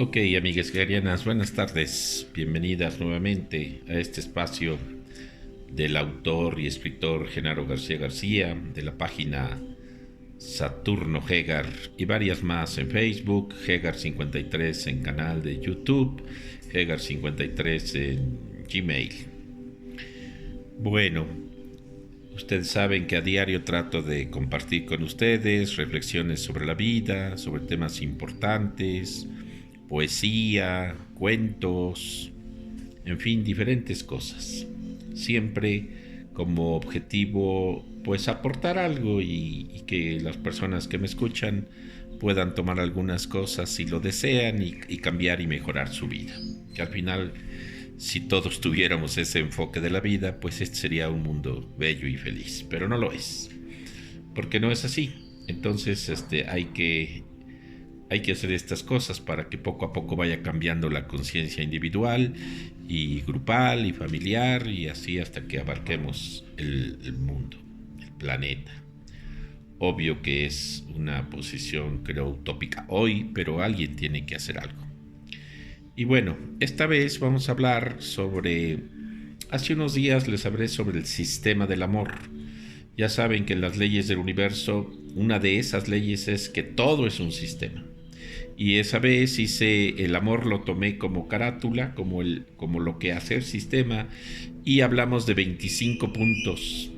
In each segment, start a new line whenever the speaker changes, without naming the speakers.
Ok, amigas garianas, buenas tardes. Bienvenidas nuevamente a este espacio del autor y escritor Genaro García García, de la página Saturno Hegar y varias más en Facebook, Hegar53 en canal de YouTube, Hegar53 en Gmail. Bueno, ustedes saben que a diario trato de compartir con ustedes reflexiones sobre la vida, sobre temas importantes, poesía, cuentos, en fin, diferentes cosas. Siempre como objetivo, pues aportar algo y que las personas que me escuchan puedan tomar algunas cosas si lo desean y cambiar y mejorar su vida. Que al final, si todos tuviéramos ese enfoque de la vida, pues este sería un mundo bello y feliz. Pero no lo es, porque no es así. Entonces, hay que hacer estas cosas para que poco a poco vaya cambiando la conciencia individual y grupal y familiar y así hasta que abarquemos el mundo, el planeta. Obvio que es una posición, creo, utópica hoy, pero alguien tiene que hacer algo. Y bueno, esta vez vamos a hablar sobre... Hace unos días les hablé sobre el sistema del amor. Ya saben que en las leyes del universo, una de esas leyes es que todo es un sistema. Y esa vez hice el amor, lo tomé como carátula, como lo que hace el sistema, y hablamos de 25 puntos.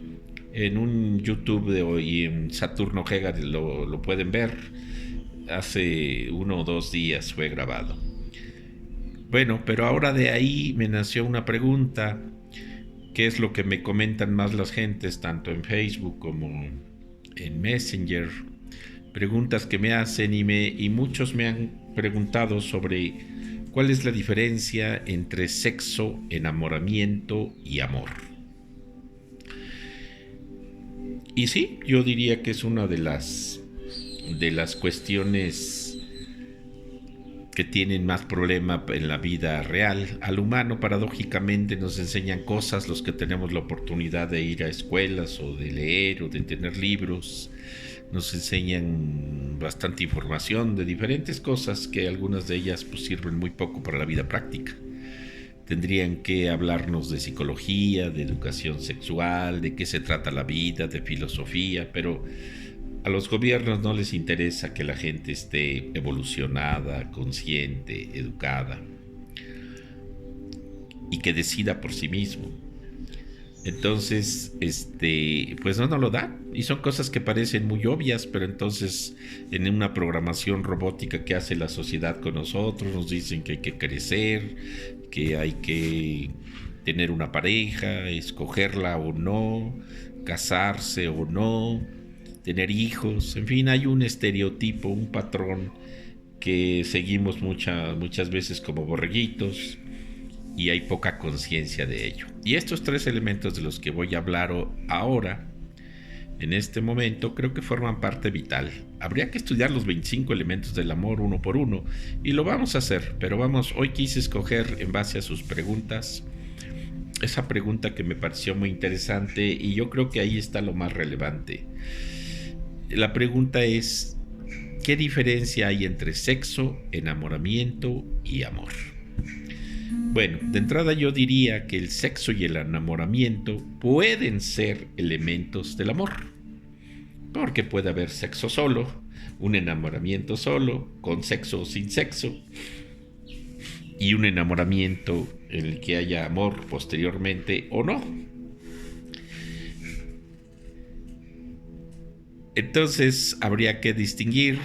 En un YouTube de hoy, en Saturno Hegar, lo pueden ver. Hace 1 o 2 días fue grabado. Bueno, pero ahora de ahí me nació una pregunta, que es lo que me comentan más las gentes, tanto en Facebook como en Messenger. Preguntas que me hacen y muchos me han preguntado sobre cuál es la diferencia entre sexo, enamoramiento y amor. Y sí, yo diría que es una de las cuestiones que tienen más problema en la vida real. Al humano, paradójicamente, nos enseñan cosas los que tenemos la oportunidad de ir a escuelas o de leer o de tener libros. Nos enseñan bastante información de diferentes cosas que algunas de ellas pues sirven muy poco para la vida práctica. Tendrían que hablarnos de psicología, de educación sexual, de qué se trata la vida, de filosofía, pero a los gobiernos no les interesa que la gente esté evolucionada, consciente, educada y que decida por sí mismo. Entonces, pues no nos lo da. Y son cosas que parecen muy obvias, pero entonces en una programación robótica que hace la sociedad con nosotros, nos dicen que hay que crecer, que hay que tener una pareja, escogerla o no, casarse o no, tener hijos. En fin, hay un estereotipo, un patrón que seguimos muchas veces como borreguitos y hay poca conciencia de ello. Y estos 3 elementos de los que voy a hablar ahora, en este momento, creo que forman parte vital. Habría que estudiar los 25 elementos del amor uno por uno, y lo vamos a hacer, pero hoy quise escoger en base a sus preguntas, esa pregunta que me pareció muy interesante, y yo creo que ahí está lo más relevante. La pregunta es, ¿qué diferencia hay entre sexo, enamoramiento y amor? Bueno, de entrada yo diría que el sexo y el enamoramiento pueden ser elementos del amor, porque puede haber sexo solo, un enamoramiento solo, con sexo o sin sexo, y un enamoramiento en el que haya amor posteriormente o no. Entonces habría que distinguir.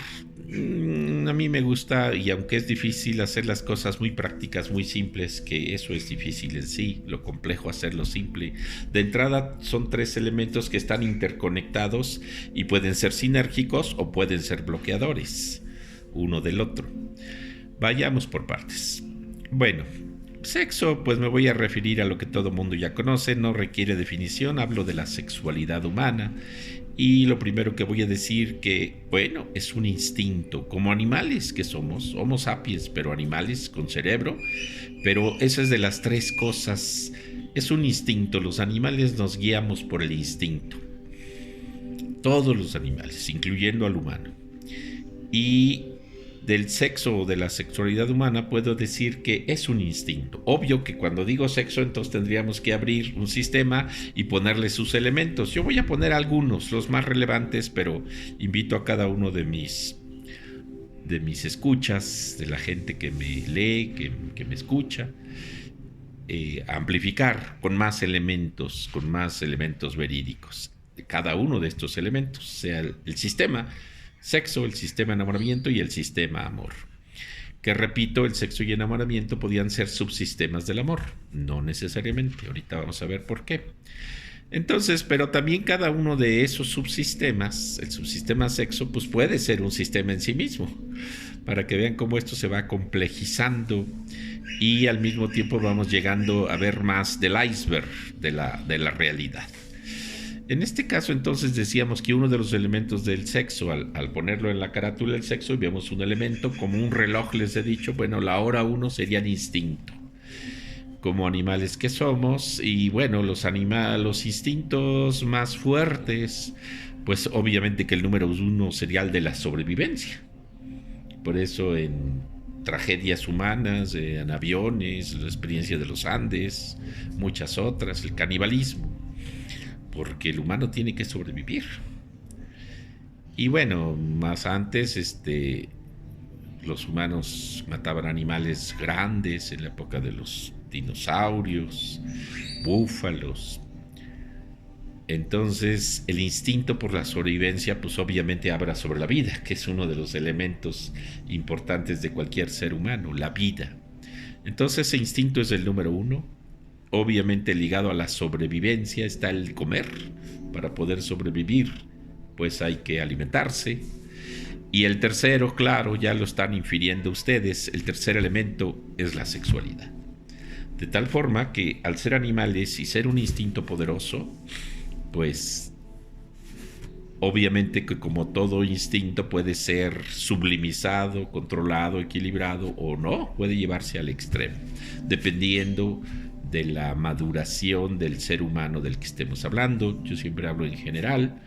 A mí me gusta, y aunque es difícil hacer las cosas muy prácticas, muy simples, que eso es difícil en sí, lo complejo hacerlo simple. De entrada son 3 elementos que están interconectados y pueden ser sinérgicos o pueden ser bloqueadores uno del otro. Vayamos por partes. Bueno, sexo, pues me voy a referir a lo que todo mundo ya conoce, no requiere definición, hablo de la sexualidad humana. Y lo primero que voy a decir que, bueno, es un instinto, como animales que somos, Homo sapiens, pero animales con cerebro, pero esa es de las 3 cosas, es un instinto, los animales nos guiamos por el instinto, todos los animales, incluyendo al humano. Y del sexo o de la sexualidad humana, puedo decir que es un instinto. Obvio que cuando digo sexo, entonces tendríamos que abrir un sistema y ponerle sus elementos. Yo voy a poner algunos, los más relevantes, pero invito a cada uno de mis escuchas, de la gente que me lee, que me escucha, a amplificar con más elementos verídicos de cada uno de estos elementos, sea el sistema sexo, el sistema enamoramiento y el sistema amor. Que repito, el sexo y enamoramiento podían ser subsistemas del amor, no necesariamente, ahorita vamos a ver por qué. Entonces, pero también cada uno de esos subsistemas, el subsistema sexo, pues puede ser un sistema en sí mismo, para que vean cómo esto se va complejizando y al mismo tiempo vamos llegando a ver más del iceberg de la realidad. En este caso, entonces, decíamos que uno de los elementos del sexo, al ponerlo en la carátula del sexo, y vemos un elemento como un reloj, les he dicho, bueno, la hora 1 sería el instinto, como animales que somos, y bueno, los instintos más fuertes, pues obviamente que el número 1 sería el de la sobrevivencia. Por eso en tragedias humanas, en aviones, la experiencia de los Andes, muchas otras, el canibalismo, porque el humano tiene que sobrevivir. Y bueno, más antes, los humanos mataban animales grandes en la época de los dinosaurios, búfalos. Entonces, el instinto por la sobrevivencia, pues obviamente habla sobre la vida, que es uno de los elementos importantes de cualquier ser humano, la vida. Entonces, ese instinto es el número 1. Obviamente ligado a la sobrevivencia está el comer. Para poder sobrevivir, pues hay que alimentarse. Y el tercero, claro, ya lo están infiriendo ustedes, el tercer elemento es la sexualidad. De tal forma que al ser animales y ser un instinto poderoso, pues obviamente que como todo instinto puede ser sublimizado, controlado, equilibrado o no, puede llevarse al extremo, dependiendo de la maduración del ser humano del que estemos hablando. Yo siempre hablo en general,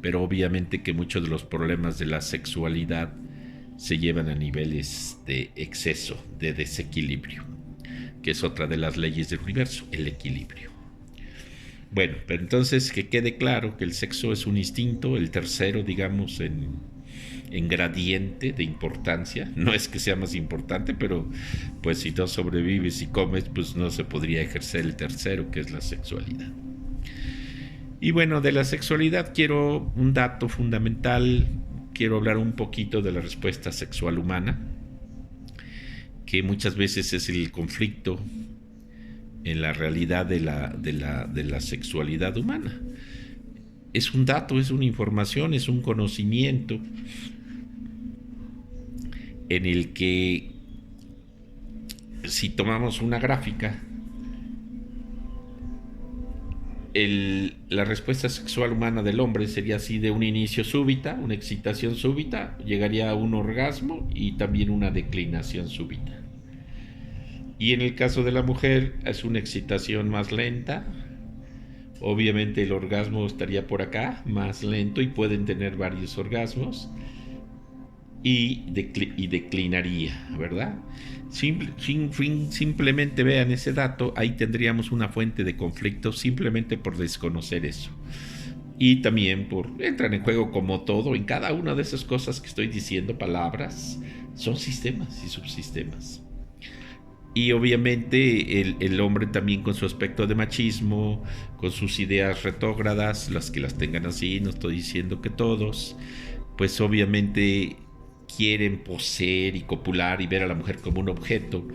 pero obviamente que muchos de los problemas de la sexualidad se llevan a niveles de exceso, de desequilibrio, que es otra de las leyes del universo, el equilibrio. Bueno, pero entonces que quede claro que el sexo es un instinto, el tercero, digamos, en gradiente de importancia. No es que sea más importante, pero pues si no sobrevives y comes, pues no se podría ejercer el tercero, que es la sexualidad. Y bueno, de la sexualidad quiero un dato fundamental, quiero hablar un poquito de la respuesta sexual humana, que muchas veces es el conflicto en la realidad de la sexualidad humana. Es un dato, es una información, es un conocimiento en el que, si tomamos una gráfica, la respuesta sexual humana del hombre sería así: de un inicio súbita, una excitación súbita, llegaría a un orgasmo y también una declinación súbita. Y en el caso de la mujer es una excitación más lenta. Obviamente el orgasmo estaría por acá, más lento, y pueden tener varios orgasmos. Y declinaría, ¿verdad? Simplemente vean ese dato, ahí tendríamos una fuente de conflicto simplemente por desconocer eso. Y también entran en juego, como todo, en cada una de esas cosas que estoy diciendo, palabras, son sistemas y subsistemas. Y obviamente el hombre también, con su aspecto de machismo, con sus ideas retrógradas, las que las tengan así, no estoy diciendo que todos, pues obviamente quieren poseer y copular y ver a la mujer como un objeto.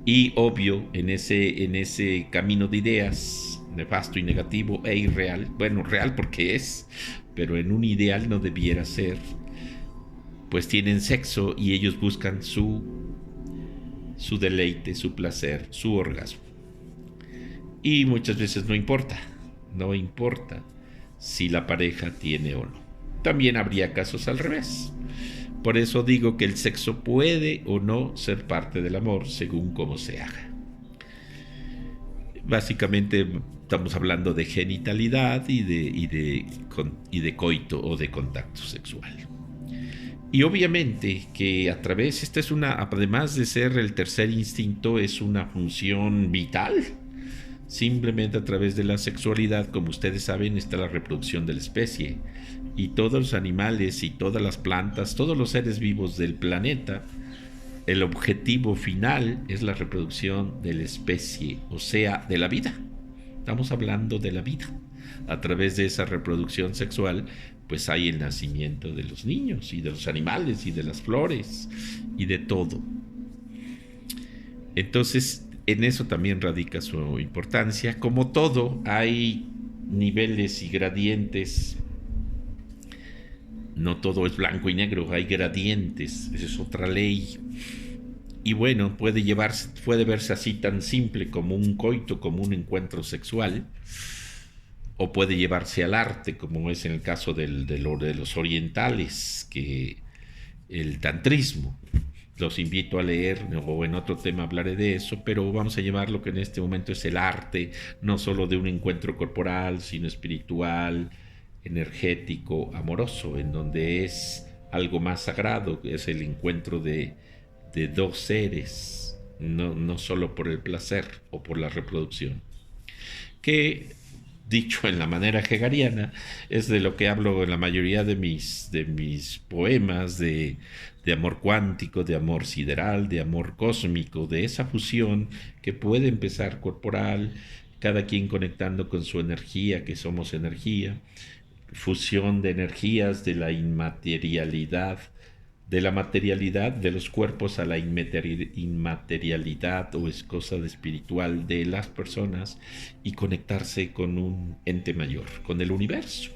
Y obvio, en ese camino de ideas nefasto y negativo e irreal, bueno, real porque es, pero en un ideal no debiera ser, pues tienen sexo y ellos buscan su deleite, su placer, su orgasmo. Y muchas veces no importa si la pareja tiene o no. También habría casos al revés. Por eso digo que el sexo puede o no ser parte del amor, según cómo se haga. Básicamente estamos hablando de genitalidad y de coito o de contacto sexual. Y obviamente que a través, esta es una, además de ser el tercer instinto, es una función vital. Simplemente a través de la sexualidad, como ustedes saben, está la reproducción de la especie. Y todos los animales y todas las plantas, todos los seres vivos del planeta, el objetivo final es la reproducción de la especie, o sea, de la vida. Estamos hablando de la vida. A través de esa reproducción sexual, pues hay el nacimiento de los niños y de los animales y de las flores y de todo. Entonces, en eso también radica su importancia. Como todo, hay niveles y gradientes. No todo es blanco y negro, hay gradientes. Esa es otra ley. Y bueno, puede verse así tan simple como un coito, como un encuentro sexual, o puede llevarse al arte, como es en el caso de los orientales, que el tantrismo. Los invito a leer, o en otro tema hablaré de eso, pero vamos a llevar lo que en este momento es el arte, no solo de un encuentro corporal, sino espiritual, energético, amoroso, en donde es algo más sagrado, que es el encuentro de dos seres, no solo por el placer o por la reproducción. Que, dicho en la manera hegeliana, es de lo que hablo en la mayoría de mis poemas, de amor cuántico, de amor sideral, de amor cósmico, de esa fusión que puede empezar corporal, cada quien conectando con su energía, que somos energía, fusión de energías, de la inmaterialidad, de la materialidad de los cuerpos a la inmaterialidad, o es cosa de espiritual de las personas, y conectarse con un ente mayor, con el universo,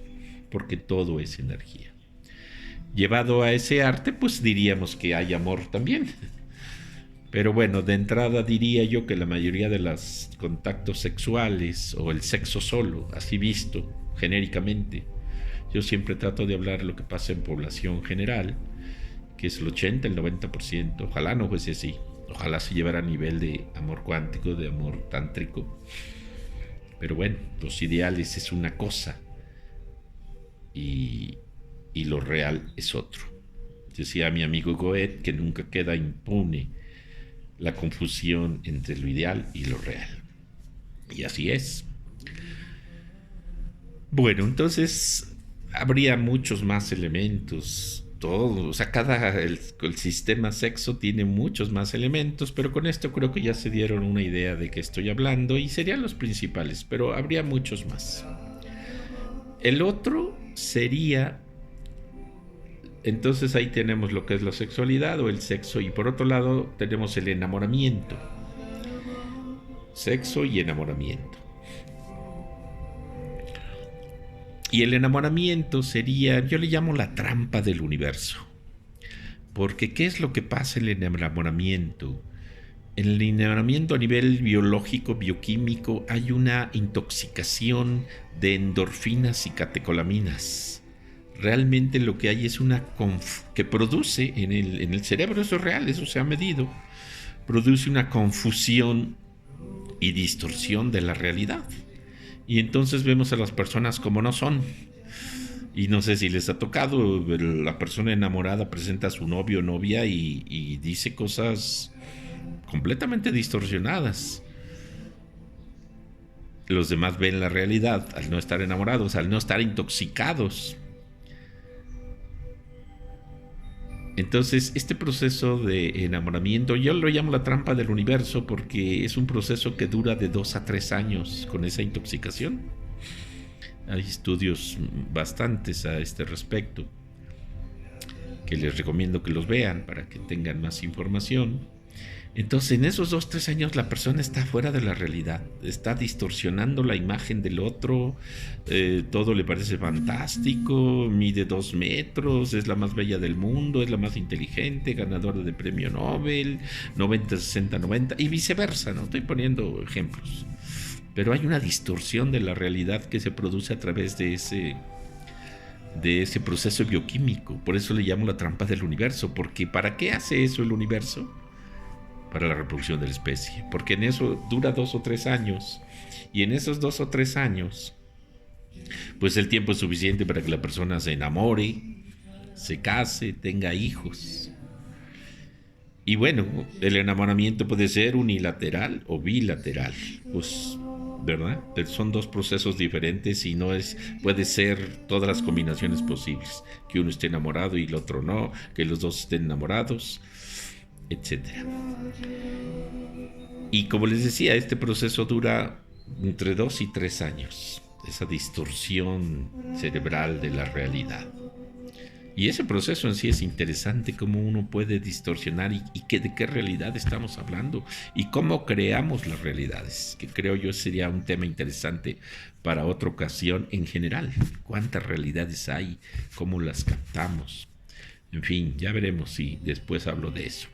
porque todo es energía. Llevado a ese arte, pues diríamos que hay amor también. Pero bueno, de entrada diría yo que la mayoría de los contactos sexuales, o el sexo solo, así visto genéricamente, yo siempre trato de hablar lo que pasa en población general, que es el 80, el 90%, ojalá no fuese así, ojalá se llevara a nivel de amor cuántico, de amor tántrico, pero bueno, los ideales es una cosa y lo real es otro. Decía mi amigo Goethe que nunca queda impune la confusión entre lo ideal y lo real, y así es. Bueno, entonces habría muchos más elementos, todo, o sea, el sistema sexo tiene muchos más elementos, pero con esto creo que ya se dieron una idea de qué estoy hablando y serían los principales, pero habría muchos más. El otro sería, entonces ahí tenemos lo que es la sexualidad o el sexo, y por otro lado tenemos el enamoramiento. Sexo y enamoramiento. Y el enamoramiento sería, yo le llamo la trampa del universo. Porque ¿qué es lo que pasa en el enamoramiento? En el enamoramiento a nivel biológico, bioquímico, hay una intoxicación de endorfinas y catecolaminas. Realmente lo que hay es una que produce en el cerebro, eso es real, eso se ha medido, produce una confusión y distorsión de la realidad. Y entonces vemos a las personas como no son. Y no sé si les ha tocado, la persona enamorada presenta a su novio o novia y dice cosas completamente distorsionadas. Los demás ven la realidad al no estar enamorados, al no estar intoxicados. Entonces, este proceso de enamoramiento, yo lo llamo la trampa del universo porque es un proceso que dura de 2 a 3 años con esa intoxicación. Hay estudios bastantes a este respecto que les recomiendo que los vean para que tengan más información. Entonces, en esos 2-3 años la persona está fuera de la realidad, está distorsionando la imagen del otro, todo le parece fantástico, mide 2 metros, es la más bella del mundo, es la más inteligente, ganadora de premio Nobel, 90, 60, 90 y viceversa, ¿no? Estoy poniendo ejemplos. Pero hay una distorsión de la realidad que se produce a través de ese proceso bioquímico. Por eso le llamo la trampa del universo, porque ¿para qué hace eso el universo? Para la reproducción de la especie, porque en eso dura 2 o 3 años, y en esos 2 o 3 años pues el tiempo es suficiente para que la persona se enamore, se case, tenga hijos. Y bueno, el enamoramiento puede ser unilateral o bilateral, pues, ¿verdad? Pero son dos procesos diferentes y puede ser todas las combinaciones posibles, que uno esté enamorado y el otro no, que los dos estén enamorados, etcétera. Y como les decía, este proceso dura entre 2 y 3 años, esa distorsión cerebral de la realidad. Y ese proceso en sí es interesante, cómo uno puede distorsionar y de qué realidad estamos hablando y cómo creamos las realidades, que creo yo sería un tema interesante para otra ocasión en general. ¿Cuántas realidades hay? ¿Cómo las captamos? En fin, ya veremos si después hablo de eso.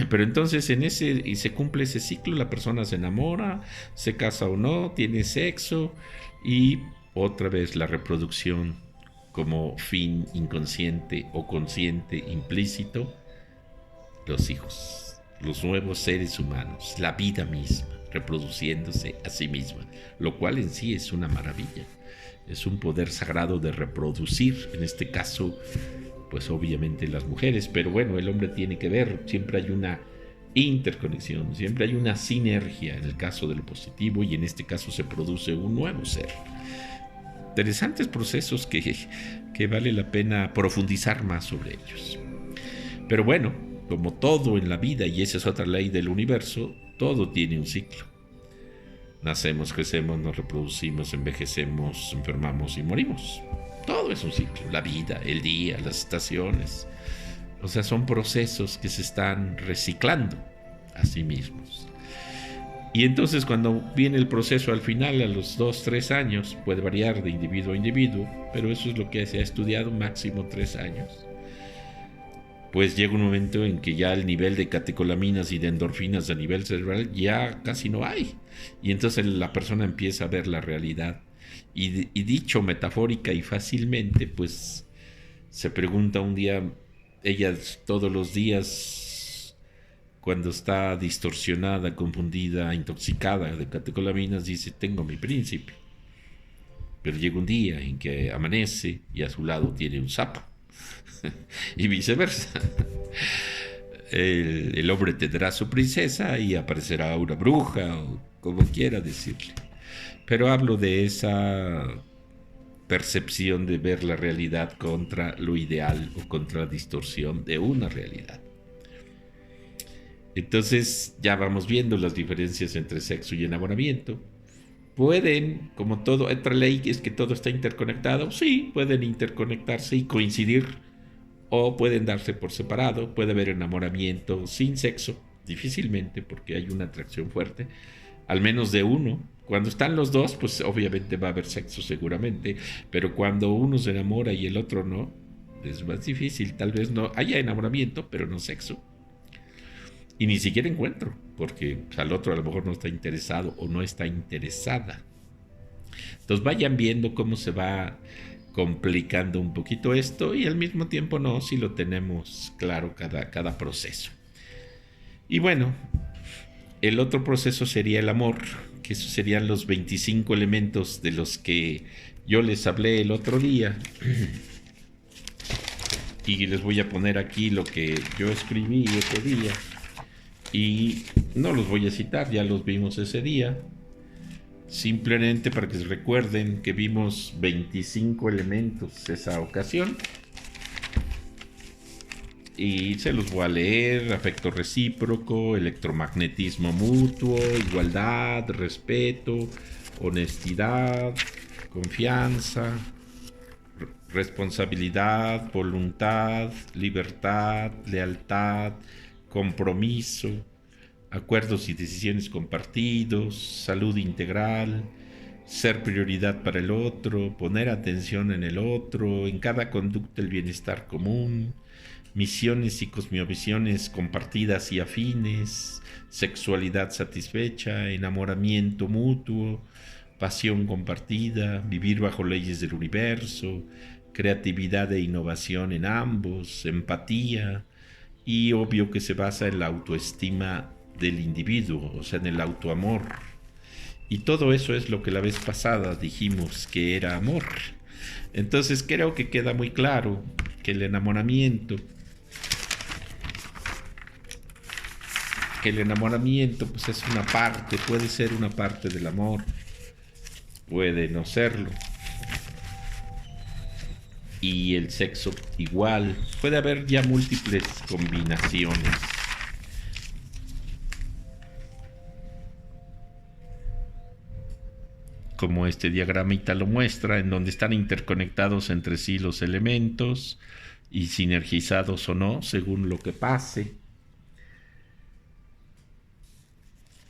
Pero entonces y se cumple ese ciclo, la persona se enamora, se casa o no, tiene sexo y otra vez la reproducción como fin inconsciente o consciente implícito, los hijos, los nuevos seres humanos, la vida misma, reproduciéndose a sí misma, lo cual en sí es una maravilla. Es un poder sagrado de reproducir, en este caso, pues obviamente las mujeres, pero bueno, el hombre tiene que ver, siempre hay una interconexión, siempre hay una sinergia en el caso de lo positivo y en este caso se produce un nuevo ser. Interesantes procesos que vale la pena profundizar más sobre ellos. Pero bueno, como todo en la vida, y esa es otra ley del universo, todo tiene un ciclo. Nacemos, crecemos, nos reproducimos, envejecemos, enfermamos y morimos. Todo es un ciclo, la vida, el día, las estaciones. O sea, son procesos que se están reciclando a sí mismos. Y entonces cuando viene el proceso al final, a los 2, 3 años, puede variar de individuo a individuo, pero eso es lo que se ha estudiado, máximo 3 años. Pues llega un momento en que ya el nivel de catecolaminas y de endorfinas a nivel cerebral ya casi no hay. Y entonces la persona empieza a ver la realidad. Y dicho metafórica y fácilmente, pues se pregunta un día, ella todos los días, cuando está distorsionada, confundida, intoxicada de catecolaminas, dice, tengo mi príncipe. Pero llega un día en que amanece y a su lado tiene un sapo. Y viceversa. El hombre tendrá su princesa y aparecerá una bruja, o como quiera decirle. Pero hablo de esa percepción de ver la realidad contra lo ideal o contra la distorsión de una realidad. Entonces ya vamos viendo las diferencias entre sexo y enamoramiento. Pueden, como todo, otra ley es que todo está interconectado. Sí, pueden interconectarse y coincidir, o pueden darse por separado. Puede haber enamoramiento sin sexo, difícilmente, porque hay una atracción fuerte, al menos de uno. Cuando están los dos, pues obviamente va a haber sexo seguramente, pero cuando uno se enamora y el otro no, es más difícil. Tal vez no haya enamoramiento, pero no sexo. Y ni siquiera encuentro, porque al otro a lo mejor no está interesado o no está interesada. Entonces vayan viendo cómo se va complicando un poquito esto, y al mismo tiempo no, si lo tenemos claro cada proceso. Y bueno, el otro proceso sería el amor, que esos serían los 25 elementos de los que yo les hablé el otro día. Y les voy a poner aquí lo que yo escribí ese día. Y no los voy a citar, ya los vimos ese día. Simplemente para que se recuerden que vimos 25 elementos esa ocasión. Y se los voy a leer: afecto recíproco, electromagnetismo mutuo, igualdad, respeto, honestidad, confianza, responsabilidad, voluntad, libertad, lealtad, compromiso, acuerdos y decisiones compartidos, salud integral, ser prioridad para el otro, poner atención en el otro, en cada conducta el bienestar común, misiones y cosmovisiones compartidas y afines, sexualidad satisfecha, enamoramiento mutuo, pasión compartida, vivir bajo leyes del universo, creatividad e innovación en ambos, empatía, y obvio que se basa en la autoestima del individuo, o sea, en el autoamor. Y todo eso es lo que la vez pasada dijimos que era amor. Entonces creo que queda muy claro que el enamoramiento pues es una parte, puede ser una parte del amor, puede no serlo. Y el sexo igual, puede haber ya múltiples combinaciones. Como este diagramita lo muestra, en donde están interconectados entre sí los elementos y sinergizados o no, según lo que pase.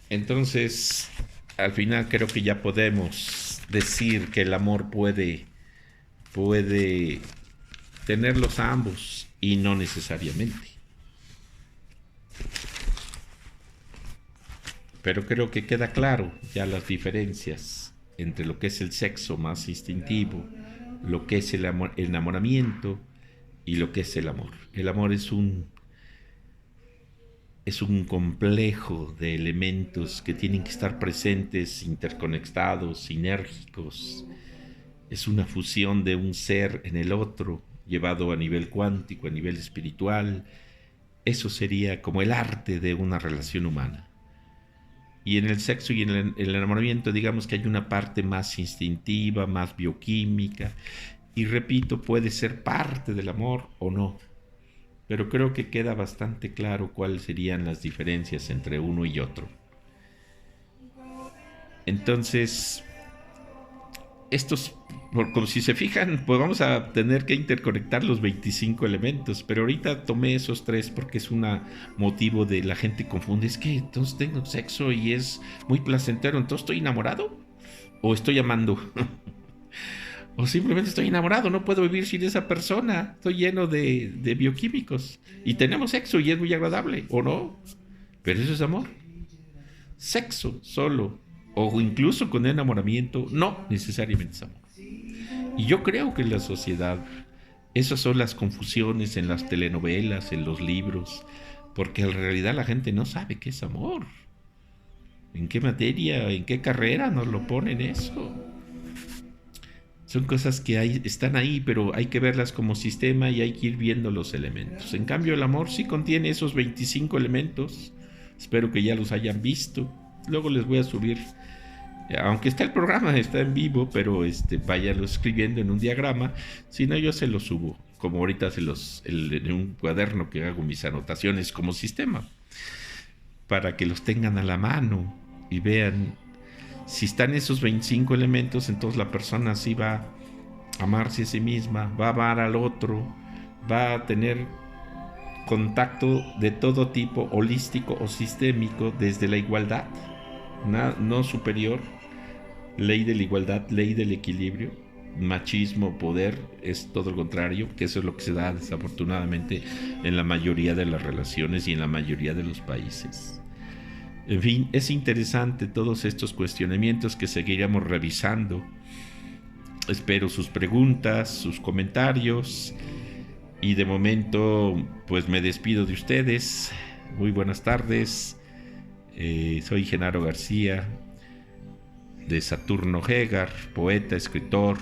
Entonces, al final creo que ya podemos decir que el amor puede tenerlos a ambos y no necesariamente. Pero creo que queda claro ya las diferencias entre lo que es el sexo más instintivo, lo que es el enamoramiento y lo que es el amor. El amor es un complejo de elementos que tienen que estar presentes, interconectados, sinérgicos. Es una fusión de un ser en el otro, llevado a nivel cuántico, a nivel espiritual. Eso sería como el arte de una relación humana. Y en el sexo y en el enamoramiento, digamos que hay una parte más instintiva, más bioquímica. Y repito, puede ser parte del amor o no. Pero creo que queda bastante claro cuáles serían las diferencias entre uno y otro. Entonces, como si se fijan, pues vamos a tener que interconectar los 25 elementos, pero ahorita tomé esos 3 porque es un motivo de la gente confunde, es que entonces tengo sexo y es muy placentero, entonces estoy enamorado o estoy amando. O simplemente estoy enamorado, no puedo vivir sin esa persona, estoy lleno de bioquímicos y tenemos sexo y es muy agradable, ¿o no? Pero eso es amor. Sexo solo o incluso con enamoramiento no necesariamente es amor. Y yo creo que en la sociedad esas son las confusiones en las telenovelas, en los libros, porque en realidad la gente no sabe qué es amor. ¿En qué materia, en qué carrera nos lo ponen eso? Son cosas que están ahí, pero hay que verlas como sistema y hay que ir viendo los elementos. En cambio, el amor sí contiene esos 25 elementos. Espero que ya los hayan visto. Luego les voy a subir, aunque está el programa, está en vivo, pero váyanlo escribiendo en un diagrama. Si no, yo se los subo, como ahorita en un cuaderno que hago mis anotaciones como sistema, para que los tengan a la mano y vean. Si están esos 25 elementos, entonces la persona sí va a amarse a sí misma, va a amar al otro, va a tener contacto de todo tipo, holístico o sistémico, desde la igualdad, no superior, ley de la igualdad, ley del equilibrio. Machismo, poder, es todo lo contrario, que eso es lo que se da desafortunadamente en la mayoría de las relaciones y en la mayoría de los países. En fin, es interesante todos estos cuestionamientos que seguiremos revisando. Espero sus preguntas, sus comentarios. Y de momento, pues me despido de ustedes. Muy buenas tardes. Soy Genaro García, de Saturno Hegar, poeta, escritor,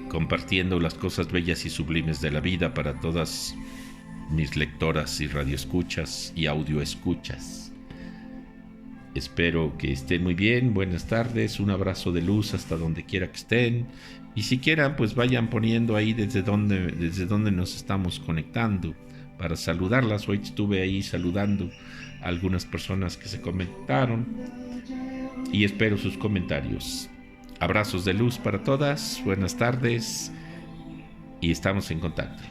compartiendo las cosas bellas y sublimes de la vida para todas mis lectoras y radioescuchas y audioescuchas. Espero que estén muy bien, buenas tardes, un abrazo de luz hasta donde quiera que estén. Y si quieran, pues vayan poniendo ahí desde donde nos estamos conectando para saludarlas. Hoy estuve ahí saludando a algunas personas que se conectaron y espero sus comentarios. Abrazos de luz para todas, buenas tardes y estamos en contacto.